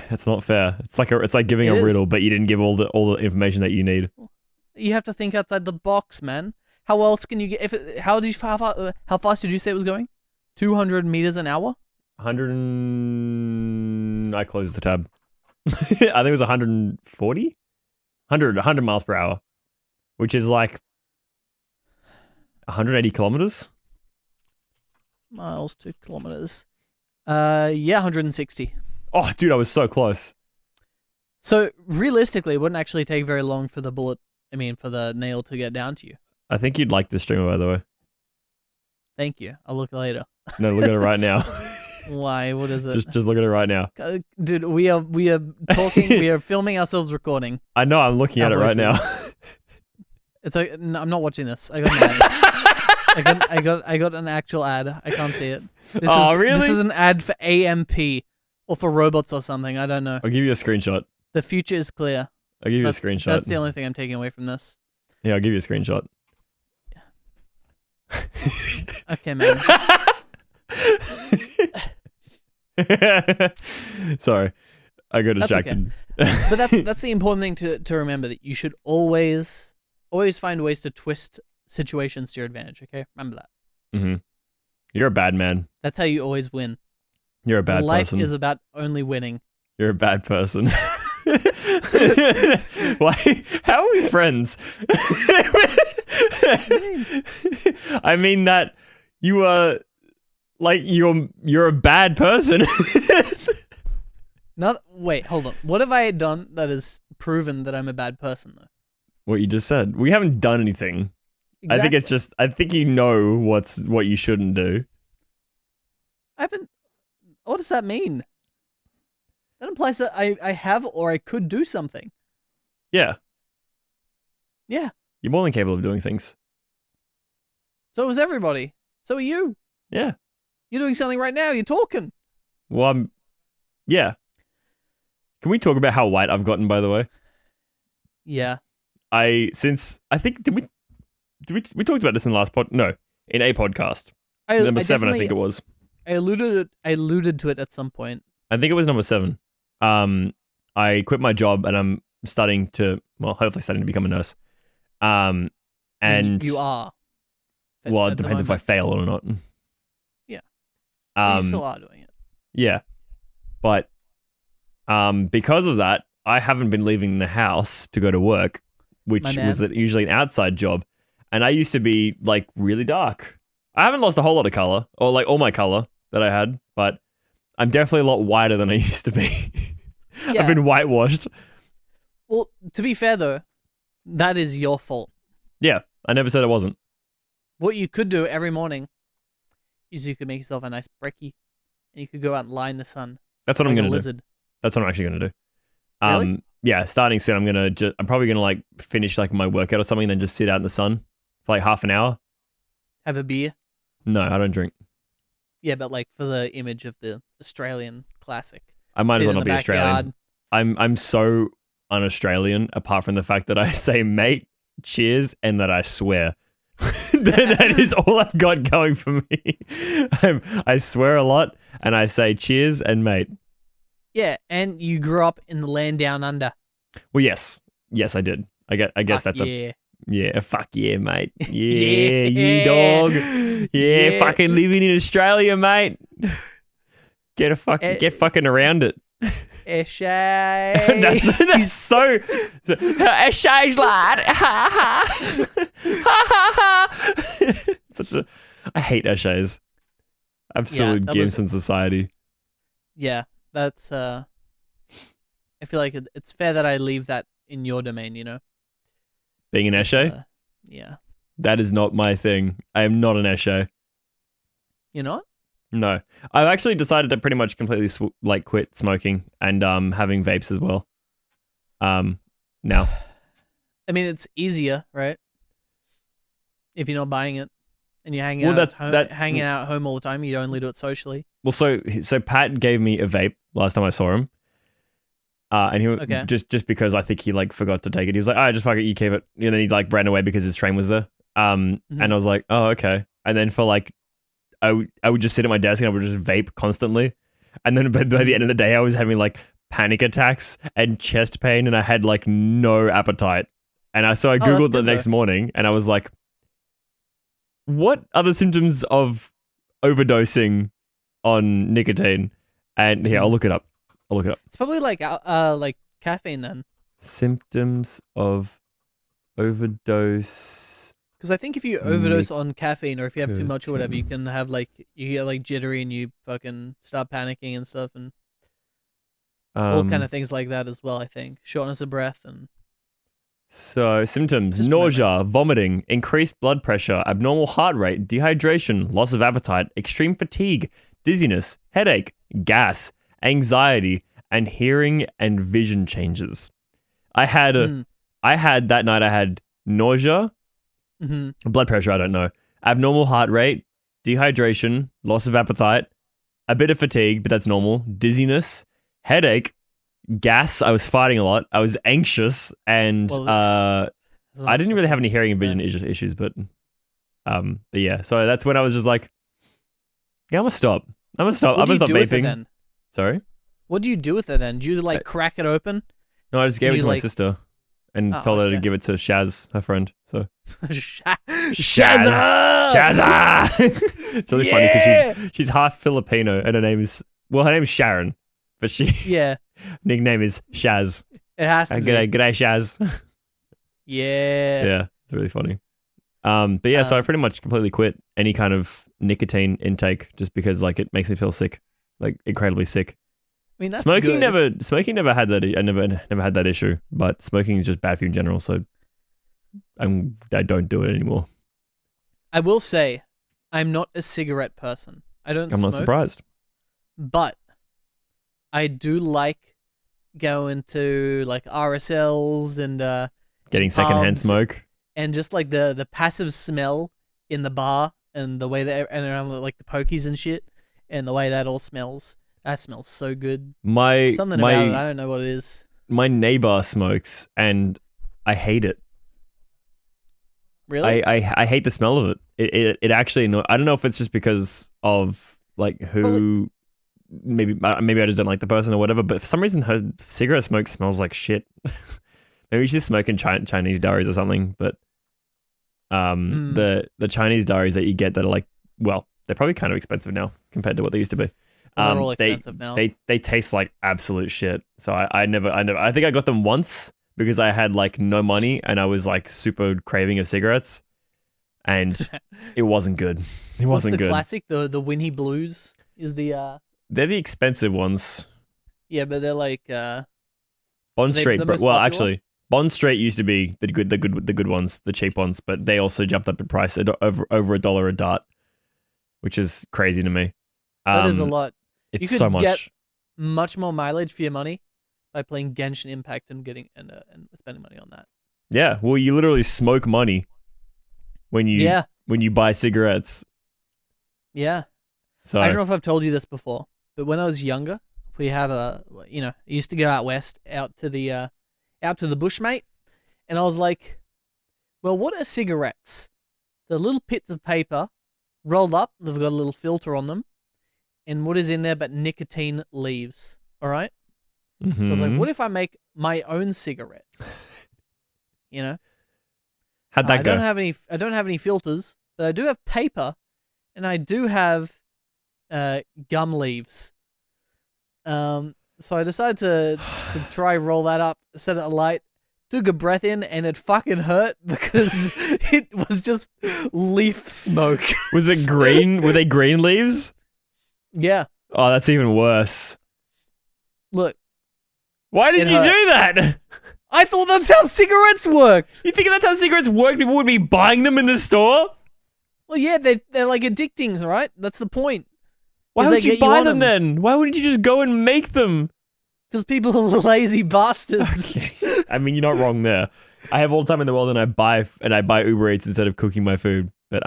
That's not fair. It's like giving a riddle, but you didn't give all the information that you need. You have to think outside the box, man. How else can you get? How fast did you say it was going? 200 meters an hour. 100. I closed the tab. I think it was 140. 100 miles per hour, which is like 180 kilometers. Miles to kilometers. Yeah, 160. Oh, dude, I was so close. So realistically, it wouldn't actually take very long for the nail to get down to you. I think you'd like this streamer, by the way. Thank you. I'll look later. No, look at it right now. Why? What is it? Just look at it right now. Dude, we are talking. We are filming ourselves recording. I know. I'm looking at it right now. It's like no, I'm not watching this. I got an ad. I got an actual ad. I can't see it. Really? This is an ad for AMP or for robots or something. I don't know. I'll give you a screenshot. The future is clear. I'll give you a screenshot. That's the only thing I'm taking away from this. Yeah, I'll give you a screenshot. Okay, man. Sorry, I got distracted. Okay. But that's the important thing to remember, that you should always find ways to twist situations to your advantage. Okay, remember that. Mm-hmm. You're a bad man. That's how you always win. You're a bad person. Life is about only winning. You're a bad person. Why? How are we friends? I mean that you are like you're a bad person. Wait, hold on. What have I done that has proven that I'm a bad person though? What you just said. We haven't done anything. Exactly. I think it's just what you shouldn't do. What does that mean? That implies that I have or I could do something. Yeah. Yeah. You're more than capable of doing things. So is everybody. So are you. Yeah. You're doing something right now. You're talking. Well, yeah. Can we talk about how white I've gotten, by the way? Yeah. We talked about this in the last in a podcast. Number 7, I think it was. I alluded to it at some point. I think it was number 7. I quit my job and I'm hopefully starting to become a nurse. And you are. Well, it depends if I fail or not. Yeah. You still are doing it. Yeah. But because of that, I haven't been leaving the house to go to work, which was usually an outside job. And I used to be like really dark. I haven't lost a whole lot of color, or like all my color that I had, but I'm definitely a lot whiter than I used to be. I've been whitewashed. Well, to be fair though, that is your fault. Yeah, I never said it wasn't. What you could do every morning is you could make yourself a nice brekkie, and you could go out and lie in the sun. That's what I'm like gonna a do. lizard. That's what I'm actually gonna do. Really? Yeah, starting soon. I'm probably gonna like finish like my workout or something, and then just sit out in the sun for like half an hour. Have a beer. No, I don't drink. Yeah, but like for the image of the Australian classic. I might as Sit well in not the be Australian. I'm so un-Australian, apart from the fact that I say mate, cheers, and that I swear. That is all I've got going for me. I swear a lot, and I say cheers and mate. Yeah, and you grew up in the land down under. Well, yes, I did. I guess Fuck that's yeah. Fuck yeah, mate. Yeah, you dog. Yeah, fucking living in Australia, mate. Get fucking around it. Eshay. That's so Eshay's lad. I hate Eshays. Absolute Gimson society. Yeah, that's I feel like it's fair that I leave that in your domain, you know. Being an Eshay? Yeah. That is not my thing. I am not an Eshay. You're not? No. I've actually decided to pretty much completely quit smoking and having vapes as well. Now. I mean, it's easier, right? If you're not buying it and you're hanging out at home all the time, you only do it socially. Well, so Pat gave me a vape last time I saw him. And he just because I think he like forgot to take it. He was like, "Oh, just fuck it, you keep it." And then he like ran away because his train was there. And I was like, "Oh, okay." And then for like I would just sit at my desk and I would just vape constantly. And then by the end of the day, I was having like panic attacks and chest pain, and I had like no appetite. And I Googled the next morning, and I was like, what are the symptoms of overdosing on nicotine? And yeah, I'll look it up. It's probably like caffeine then. Symptoms of overdose. Because I think if you overdose on caffeine, or if you have too much or whatever, you can have you get like jittery and you fucking start panicking and stuff, and all kind of things like that as well. I think shortness of breath and. So symptoms: nausea, vomiting, increased blood pressure, abnormal heart rate, dehydration, loss of appetite, extreme fatigue, dizziness, headache, gas, anxiety, and hearing and vision changes. I had that night. I had nausea. Blood pressure, I don't know. Abnormal heart rate, dehydration, loss of appetite, a bit of fatigue, but that's normal. Dizziness, headache, gas. I was fighting a lot. I was anxious, and I didn't really have any hearing and vision issues, but yeah. So that's when I was just like, yeah, I'm gonna stop. I'm gonna stop vaping. Then? Sorry. What do you do with it then? Do you like crack it open? No, I just gave it to my sister. And told her to give it to Shaz, her friend. So Shazza! It's really funny because she's half Filipino, and her name is Sharon, but nickname is Shaz. It has to be. G'day, Shaz. Yeah, it's really funny. But yeah, so I pretty much completely quit any kind of nicotine intake just because like it makes me feel sick, like incredibly sick. I mean, that's smoking good. Smoking never had that. I never had that issue. But smoking is just bad for you in general. So I don't do it anymore. I will say, I'm not a cigarette person. I'm not surprised. But I do like going to like RSLs and getting secondhand smoke and just like the passive smell in the bar and the way that around like the pokies and shit and the way that all smells. That smells so good. Something about it. I don't know what it is. My neighbor smokes, and I hate it. Really? I hate the smell of it. It actually I don't know if it's just because of like who. Maybe I just don't like the person or whatever. But for some reason, her cigarette smoke smells like shit. Maybe she's smoking Chinese durries or something. But the Chinese durries that you get that are like, well, they're probably kind of expensive now compared to what they used to be. They're all expensive now. They taste like absolute shit. So I never. I think I got them once because I had like no money and I was like super craving of cigarettes, and it wasn't good. It wasn't good. What's the classic? The Winnie Blues is the. They're the expensive ones. Yeah, but they're like Bond they Street, the but most well, popular? actually, Bond Street used to be the good ones, the cheap ones, but they also jumped up in price at over $1 a dart, which is crazy to me. That is a lot. It's You could so much. get much more mileage for your money by playing Genshin Impact and spending money on that. Yeah, well, you literally smoke money when you buy cigarettes. Yeah. So I don't know if I've told you this before, but when I was younger, we have I used to go out west, out to the bush, mate, and I was like, well, what are cigarettes? The little bits of paper rolled up, they've got a little filter on them, and what is in there but nicotine leaves, all right? So I was like, what if I make my own cigarette? You know? How'd that go? I don't have any filters, but I do have paper, and I do have gum leaves. So I decided to try roll that up, set it alight, took a breath in, and it fucking hurt because it was just leaf smoke. Was it green? Were they green leaves? Yeah. Oh, that's even worse. Look. Why did you do that? I thought that's how cigarettes worked. You think that's how cigarettes work? People would be buying them in the store? Well, yeah, they're like addictings, right? That's the point. Why would you buy them then? Why wouldn't you just go and make them? Because people are lazy bastards. Okay. I mean, you're not wrong there. I have all the time in the world, and I buy Uber Eats instead of cooking my food. But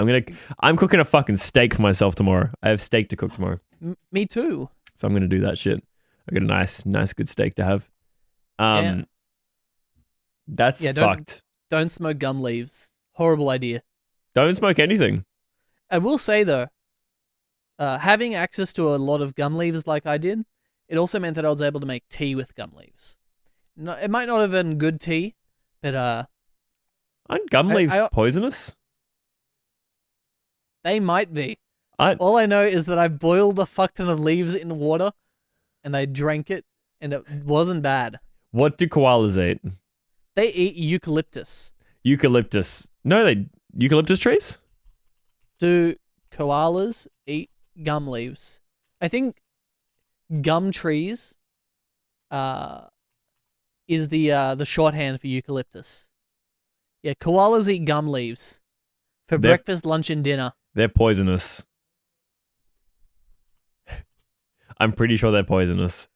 I'm cooking a fucking steak for myself tomorrow. I have steak to cook tomorrow. Me too. So I'm gonna do that shit. I got a nice good steak to have. That's fucked. Don't smoke gum leaves. Horrible idea. Don't smoke anything. I will say though, having access to a lot of gum leaves like I did, it also meant that I was able to make tea with gum leaves. No, it might not have been good tea, but aren't gum leaves poisonous? They might be. All I know is that I boiled a fuck ton of leaves in water, and I drank it, and it wasn't bad. What do koalas eat? They eat eucalyptus. Eucalyptus. No, eucalyptus trees? Do koalas eat gum leaves? I think gum trees is the shorthand for eucalyptus. Yeah, koalas eat gum leaves for breakfast, lunch, and dinner. They're poisonous. I'm pretty sure they're poisonous.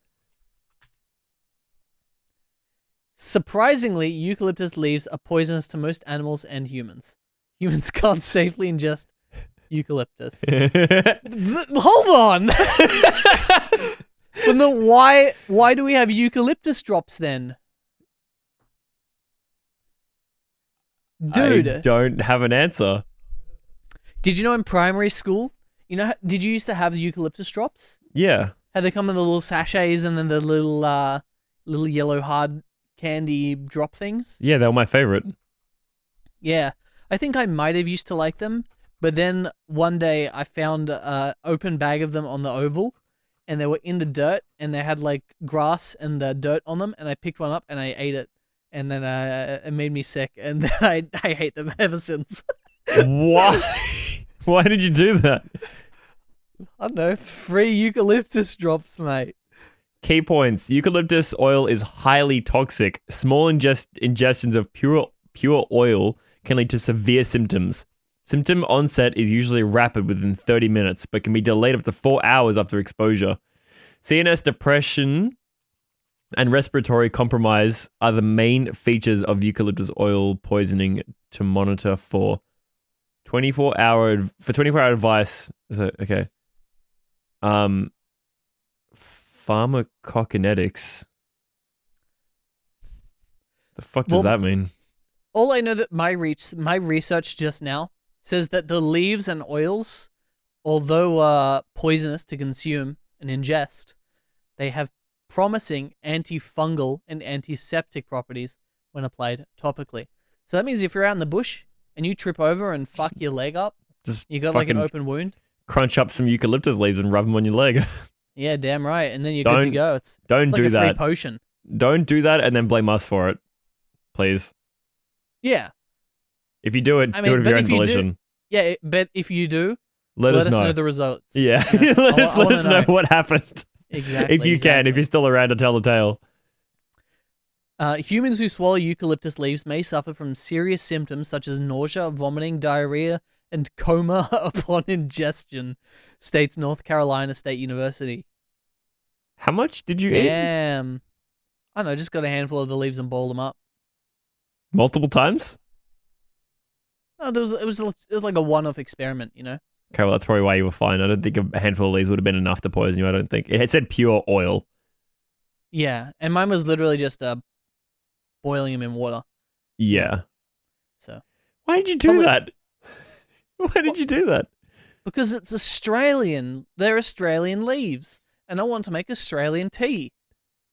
Surprisingly, eucalyptus leaves are poisonous to most animals and humans. Humans can't safely ingest eucalyptus. Hold on! But then why do we have eucalyptus drops then? Dude. I don't have an answer. Did you know in primary school, did you used to have the eucalyptus drops? Yeah. How they come in the little sachets and then the little yellow hard candy drop things? Yeah, they were my favorite. Yeah. I think I might have used to like them, but then one day I found an open bag of them on the Oval, and they were in the dirt, and they had like grass and dirt on them, and I picked one up and I ate it, and then it made me sick, and then I hate them ever since. Why? Why did you do that? I don't know. Free eucalyptus drops, mate. Key points. Eucalyptus oil is highly toxic. Small ingestions of pure oil can lead to severe symptoms. Symptom onset is usually rapid within 30 minutes, but can be delayed up to 4 hours after exposure. CNS depression and respiratory compromise are the main features of eucalyptus oil poisoning to monitor for 24-hour advice. Okay. Pharmacokinetics. The fuck does that mean? All I know that my research just now says that the leaves and oils, although poisonous to consume and ingest, they have promising antifungal and antiseptic properties when applied topically. So that means if you're out in the bush and you trip over and fuck your leg up, you got like an open wound. Crunch up some eucalyptus leaves and rub them on your leg. Yeah, damn right. And then you're good to go. It's like a that. free potion. Don't do that and then blame us for it, please. Yeah. If you do it, do it of your own volition. Yeah, but if you do, let us know the results. Yeah, let us know what happened. Exactly. If you can, if you're still around to tell the tale. Humans who swallow eucalyptus leaves may suffer from serious symptoms such as nausea, vomiting, diarrhea, and coma upon ingestion, states North Carolina State University. How much did you eat? Damn. I don't know, just got a handful of the leaves and boiled them up. Multiple times? Oh, it was like a one-off experiment, you know? Okay, well, that's probably why you were fine. I don't think a handful of these would have been enough to poison you, I don't think. It said pure oil. Yeah, and mine was literally just boiling them in water. Yeah. So. Why did you do that? Why did you do that? Because it's Australian. They're Australian leaves. And I want to make Australian tea.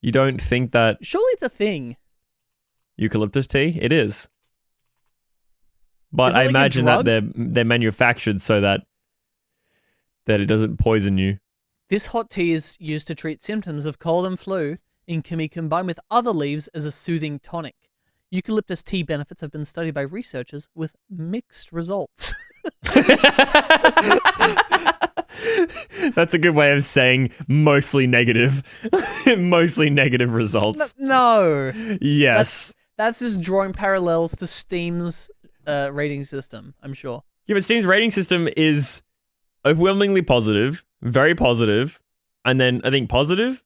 You don't think that... Surely it's a thing. Eucalyptus tea? It is. But Is it I like a imagine that drug? they're manufactured so that it doesn't poison you. This hot tea is used to treat symptoms of cold and flu and can be combined with other leaves as a soothing tonic. Eucalyptus tea benefits have been studied by researchers with mixed results. That's a good way of saying mostly negative. Mostly negative results. No. Yes. That's just drawing parallels to Steam's rating system, I'm sure. Yeah, but Steam's rating system is overwhelmingly positive, very positive, and then I think positive,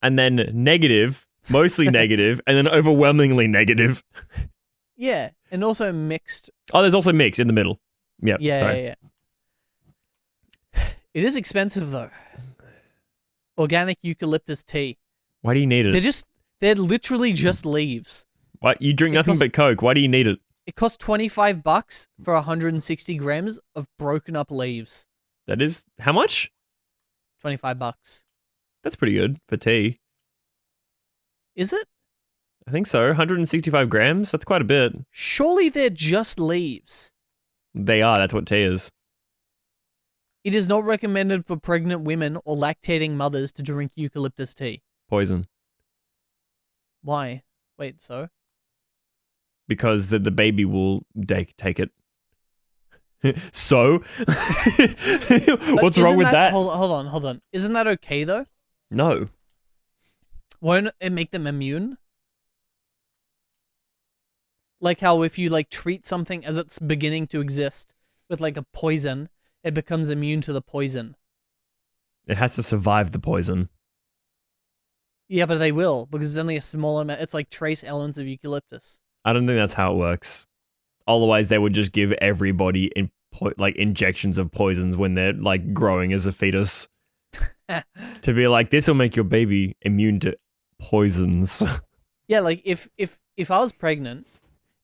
and then negative, mostly negative, and then overwhelmingly negative. Yeah, and also mixed. Oh, there's also mixed in the middle. Yep, Yeah. It is expensive though. Organic eucalyptus tea. Why do you need it? They're literally just leaves. What? You drink nothing but Coke. Why do you need it? It costs $25 for 160 grams of broken up leaves. That is how much? $25. That's pretty good for tea. Is it? I think so. 165 grams. That's quite a bit. Surely they're just leaves. They are. That's what tea is. It is not recommended for pregnant women or lactating mothers to drink eucalyptus tea. Poison. Why? Wait, so? Because the baby will take it. So? What's wrong with that? Hold on. Isn't that okay, though? No. Won't it make them immune? Like how if you, like, treat something as it's beginning to exist with, like, a poison, it becomes immune to the poison. It has to survive the poison. Yeah, but they will, because it's only a small amount. It's like trace elements of eucalyptus. I don't think that's how it works. Otherwise, they would just give everybody injections of poisons when they're like growing as a fetus. To be like, this will make your baby immune to poisons. Yeah, like if I was pregnant,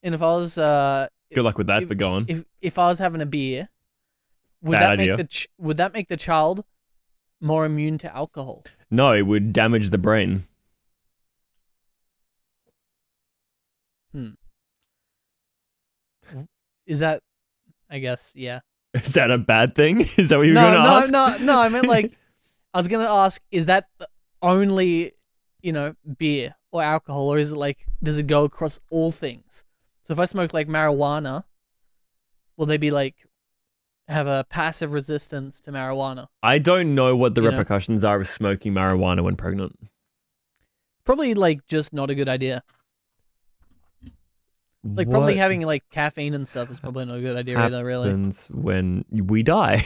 and if I was good luck with that. But go on. If I was having a beer, would Bad that idea. make the child more immune to alcohol? No, it would damage the brain. Is that? I guess, yeah. Is that a bad thing? Is that what you were going to ask? No. I meant like, I was gonna ask, is that only, beer or alcohol, or is it like, does it go across all things? So if I smoke like marijuana, will they be like, have a passive resistance to marijuana? I don't know what the repercussions are of smoking marijuana when pregnant. Probably like just not a good idea. Like probably having like caffeine and stuff is probably not a good idea either, really. What happens when we die?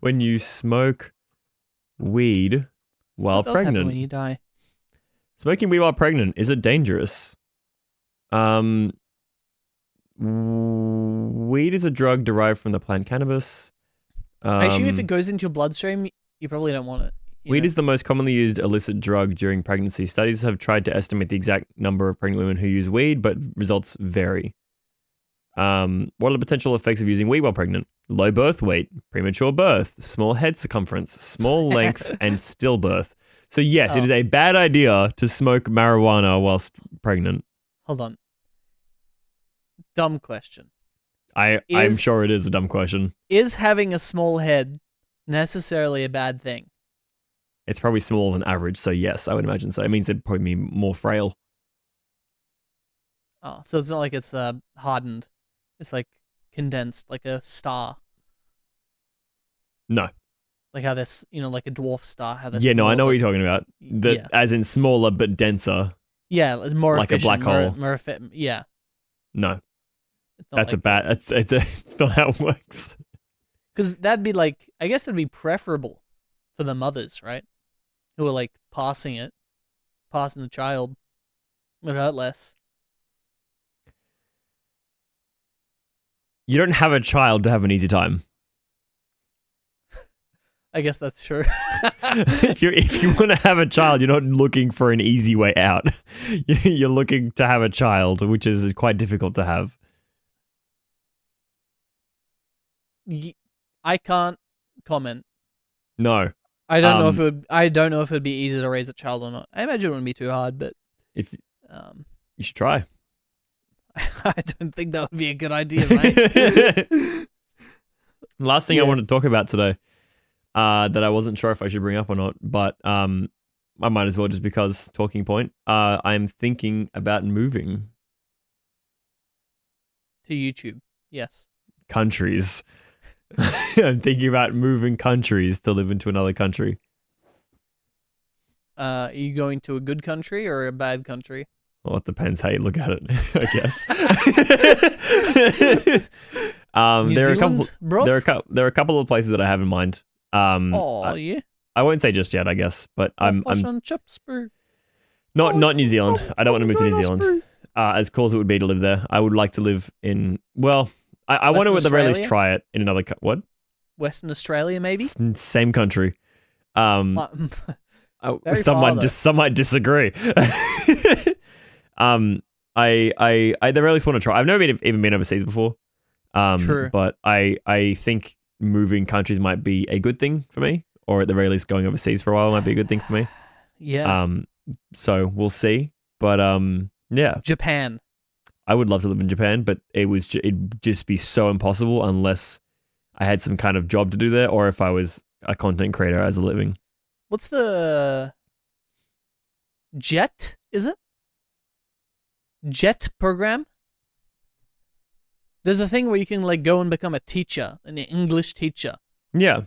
When you smoke weed while What does happen pregnant. when you die? Smoking weed while pregnant, is it dangerous? Weed is a drug derived from the plant cannabis. I assume if it goes into your bloodstream, you probably don't want it. Weed is the most commonly used illicit drug during pregnancy. Studies have tried to estimate the exact number of pregnant women who use weed, but results vary. What are the potential effects of using weed while pregnant? Low birth weight, premature birth, small head circumference, small length, and stillbirth. So yes, it is a bad idea to smoke marijuana whilst pregnant. Hold on. Dumb question. I'm sure it is a dumb question. Is having a small head necessarily a bad thing? It's probably smaller than average, so yes, I would imagine so. It means it'd probably be more frail. Oh, so it's not like it's hardened. It's like condensed, like a star. No. Like how this, like a dwarf star. How Yeah, no, I know what you're talking about. As in smaller but denser. Yeah, it's more Like a efficient. black hole. Yeah. No, It's not that's like a bad. It's not how it works. Because that'd be like, I guess it'd be preferable for the mothers, right? Who are like passing the child. Would hurt less. You don't have a child to have an easy time. I guess that's true. if you want to have a child, you're not looking for an easy way out. You're looking to have a child, which is quite difficult to have. I can't comment. No. I don't know if it would. I don't know if it'd be easy to raise a child or not. I imagine it wouldn't be too hard, but If you should try. I don't think that would be a good idea, mate. Last thing I want to talk about today, that I wasn't sure if I should bring up or not, but I might as well just because talking point. I'm thinking about moving To YouTube, yes. countries. I'm thinking about moving countries to live into another country. Are you going to a good country or a bad country? Well, it depends how you look at it, I guess. New there are a couple. Zealand, bro? There are a couple of places that I have in mind. Yeah. I won't say just yet, I guess, but I'm chips, bro. not New Zealand. I don't want to move to New Zealand. As cool as it would be to live there, I would like to live in. Well, I want to at the very least try it in another. What? Western Australia, maybe. Same country. Some might disagree. I at the very least want to try. I've never even been overseas before. True. But I think moving countries might be a good thing for me, or at the very least going overseas for a while might be a good thing for me. Yeah. So we'll see. But yeah. Japan. I would love to live in Japan, but it'd just be so impossible unless I had some kind of job to do there, or if I was a content creator as a living. What's the JET? Is it JET program? There's a thing where you can like go and become a teacher, an English teacher. Yeah.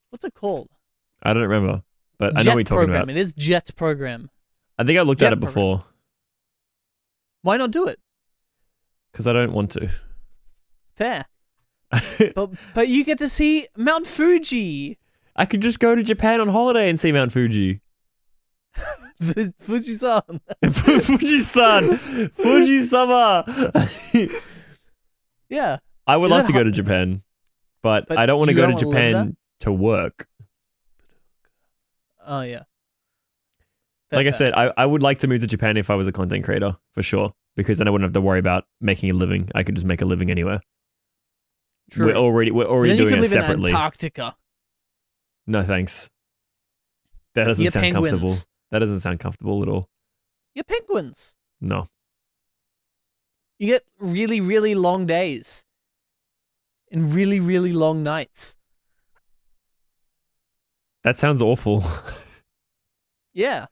What's it called? I don't remember, but I know what you're talking about. It is JET program. I think I looked at it before. Why not do it? Because I don't want to. Fair. but you get to see Mount Fuji. I could just go to Japan on holiday and see Mount Fuji. Fuji-san. Fuji-san. Fuji-sama. Yeah. I would like to go to Japan, but I don't want to go to Japan to work. Oh, yeah. Like I said, I would like to move to Japan if I was a content creator, for sure, because then I wouldn't have to worry about making a living. I could just make a living anywhere. True. We're already doing it separately. In Antarctica. No, thanks. That doesn't sound comfortable. That doesn't sound comfortable at all. You're penguins. No. You get really, really long days. And really, really long nights. That sounds awful. Yeah.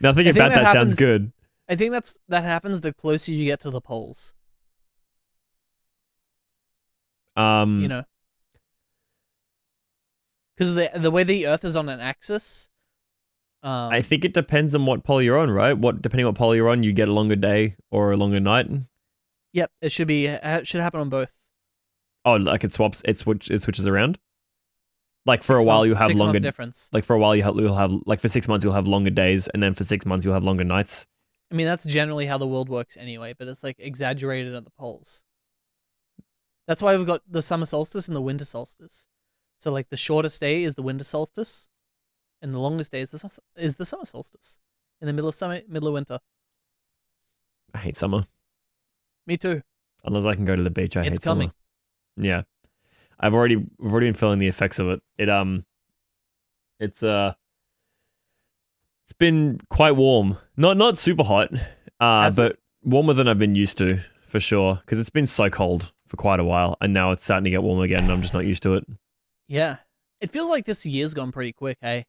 Nothing about that sounds good. I think that happens the closer you get to the poles. You know. Because the way the Earth is on an axis. I think it depends on what pole you're on, right? Depending on what pole you're on, you get a longer day or a longer night. Yep, it should happen on both. Oh, like it switches around. Like for a while you have longer difference. Like for a while you'll have like for 6 months you'll have longer days, and then for 6 months you'll have longer nights. I mean, that's generally how the world works anyway, but it's like exaggerated at the poles. That's why we've got the summer solstice and the winter solstice. So like the shortest day is the winter solstice, and the longest day is the summer solstice in the middle of winter. I hate summer. Me too. Unless I can go to the beach, I hate coming. summer. Yeah. We've already been feeling the effects of it. It's been quite warm. Not super hot, but warmer than I've been used to, for sure, because it's been so cold for quite a while, and now it's starting to get warm again, and I'm just not used to it. Yeah. It feels like this year's gone pretty quick, hey?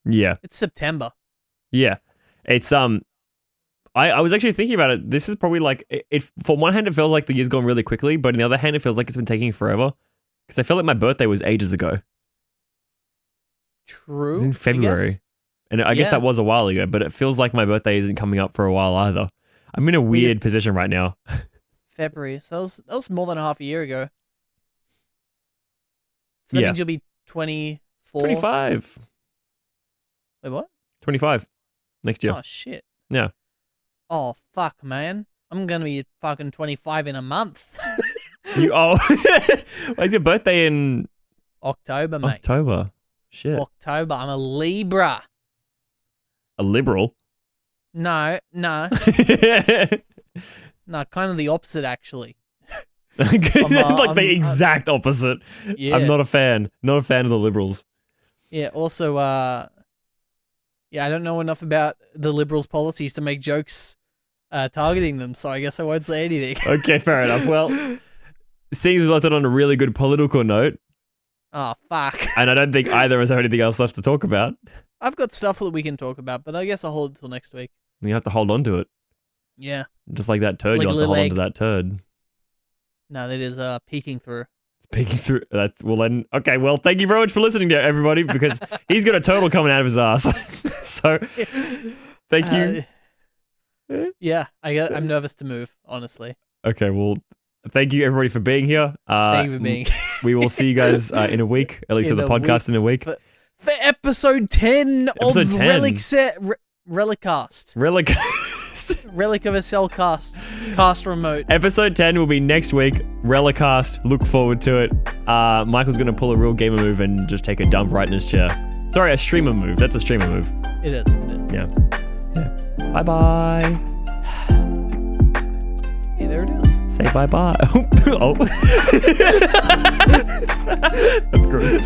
Yeah. It's September. Yeah. It's I was actually thinking about it. This is probably like, from one hand, it feels like the year's gone really quickly, but on the other hand, it feels like it's been taking forever. Because I feel like my birthday was ages ago. True. It was in February. And I guess Yeah. that was a while ago, but it feels like my birthday isn't coming up for a while either. I'm in a weird position right now. February. So that was more than half a year ago. So that Yeah. means you'll be 24. 25. Wait, what? 25 next year. Oh, shit. Yeah. Oh, fuck, man. I'm going to be fucking 25 in a month. When's your birthday in October, mate. October? Shit. October. I'm a Libra. A liberal? No. No, kind of the opposite, actually. Like the I'm- exact opposite. Yeah. I'm not a fan. Not a fan of the liberals. Yeah, also, yeah, I don't know enough about the Liberals' policies to make jokes targeting them, so I guess I won't say anything. Okay, fair enough. Well, seeing we left it on a really good political note, Oh, fuck. and I don't think either of us have anything else left to talk about, I've got stuff that we can talk about, but I guess I'll hold it till next week. you have to hold on to it. Yeah. Just like that turd, Like you a have to little hold on egg. to that turd. No, that is peeking through. It's peeking through. That's well then. Okay, well, thank you very much for listening to everybody because he's got a turtle coming out of his ass. So, thank you. Yeah, I'm nervous to move, honestly. Okay, well, thank you everybody for being here. Thank you for being We will see you guys in a week, at least for the podcast in a week. For episode 10 Episode of 10. ReliCast. Relic. Relic of a Cell cast remote. Episode 10 will be next week. ReliCast. Look forward to it. Michael's going to pull a real gamer move and just take a dump right in his chair. Sorry, a streamer move. That's a streamer move. It is. Yeah. Bye-bye. Yeah, there it is. Say bye-bye. Oh. That's gross.